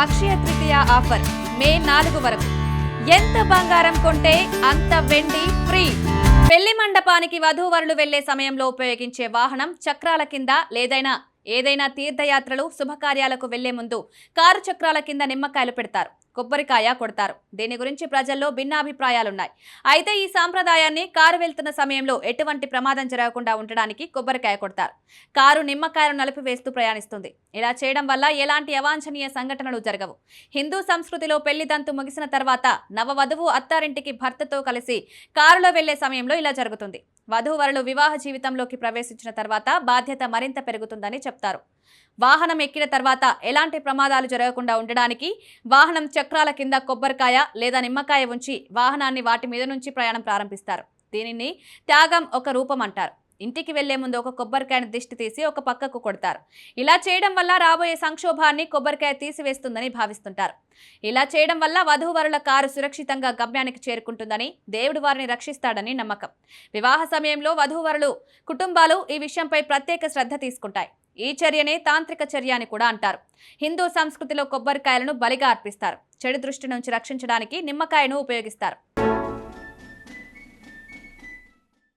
Akshaya Tritiya offer మే 4 వరకు. ఎంత బంగారం కొంటే అంత వెండి ఫ్రీ. పెళ్లి మండపానికి వధూవరులు వెళ్లే సమయంలో ఉపయోగించే వాహనం చక్రాల కింద ఏదైనా తీర్థయాత్రలు శుభకార్యాలకు వెళ్లే ముందు కారు చక్రాల కింద నిమ్మకాయలు పెడతారు, కొబ్బరికాయ కొడతారు. దీని గురించి ప్రజల్లో భిన్నాభిప్రాయాలున్నాయి. అయితే ఈ సాంప్రదాయాన్ని కారు వెళ్తున్న సమయంలో ఎటువంటి ప్రమాదం జరగకుండా ఉండడానికి కొబ్బరికాయ కొడతారు. కారు నిమ్మకాయలు నలిపివేస్తూ ప్రయాణిస్తుంది. ఇలా చేయడం వల్ల ఎలాంటి అవాంఛనీయ సంఘటనలు జరగవు. హిందూ సంస్కృతిలో పెళ్లి తంతు ముగిసిన తర్వాత నవవధువు అత్తారింటికి భర్తతో కలిసి కారులో వెళ్లే సమయంలో ఇలా జరుగుతుంది. వధూవరులు వివాహ జీవితంలోకి ప్రవేశించిన తర్వాత బాధ్యత మరింత పెరుగుతుందని చెప్తారు. వాహనం ఎక్కిన తర్వాత ఎలాంటి ప్రమాదాలు జరగకుండా ఉండడానికి వాహనం చక్రాల కింద కొబ్బరికాయ లేదా నిమ్మకాయ ఉంచి వాహనాన్ని వాటి మీద నుంచి ప్రయాణం ప్రారంభిస్తారు. దీనిని త్యాగం ఒక రూపం అంటారు. ఇంటికి వెళ్లే ముందు ఒక కొబ్బరికాయను దిష్టి తీసి ఒక పక్కకు కొడతారు. ఇలా చేయడం వల్ల రాబోయే సంక్షోభాన్ని కొబ్బరికాయ తీసివేస్తుందని భావిస్తుంటారు. ఇలా చేయడం వల్ల వధూవరుల కారు సురక్షితంగా గమ్యానికి చేరుకుంటుందని, దేవుడు వారిని రక్షిస్తాడని నమ్మకం. వివాహ సమయంలో వధూవరులు కుటుంబాలు ఈ విషయంపై ప్రత్యేక శ్రద్ధ తీసుకుంటాయి. ఈ చర్యనే తాంత్రిక చర్య అని కూడా అంటారు. హిందూ సంస్కృతిలో కొబ్బరికాయలను బలిగా అర్పిస్తారు. చెడు దృష్టి నుంచి రక్షించడానికి నిమ్మకాయను ఉపయోగిస్తారు.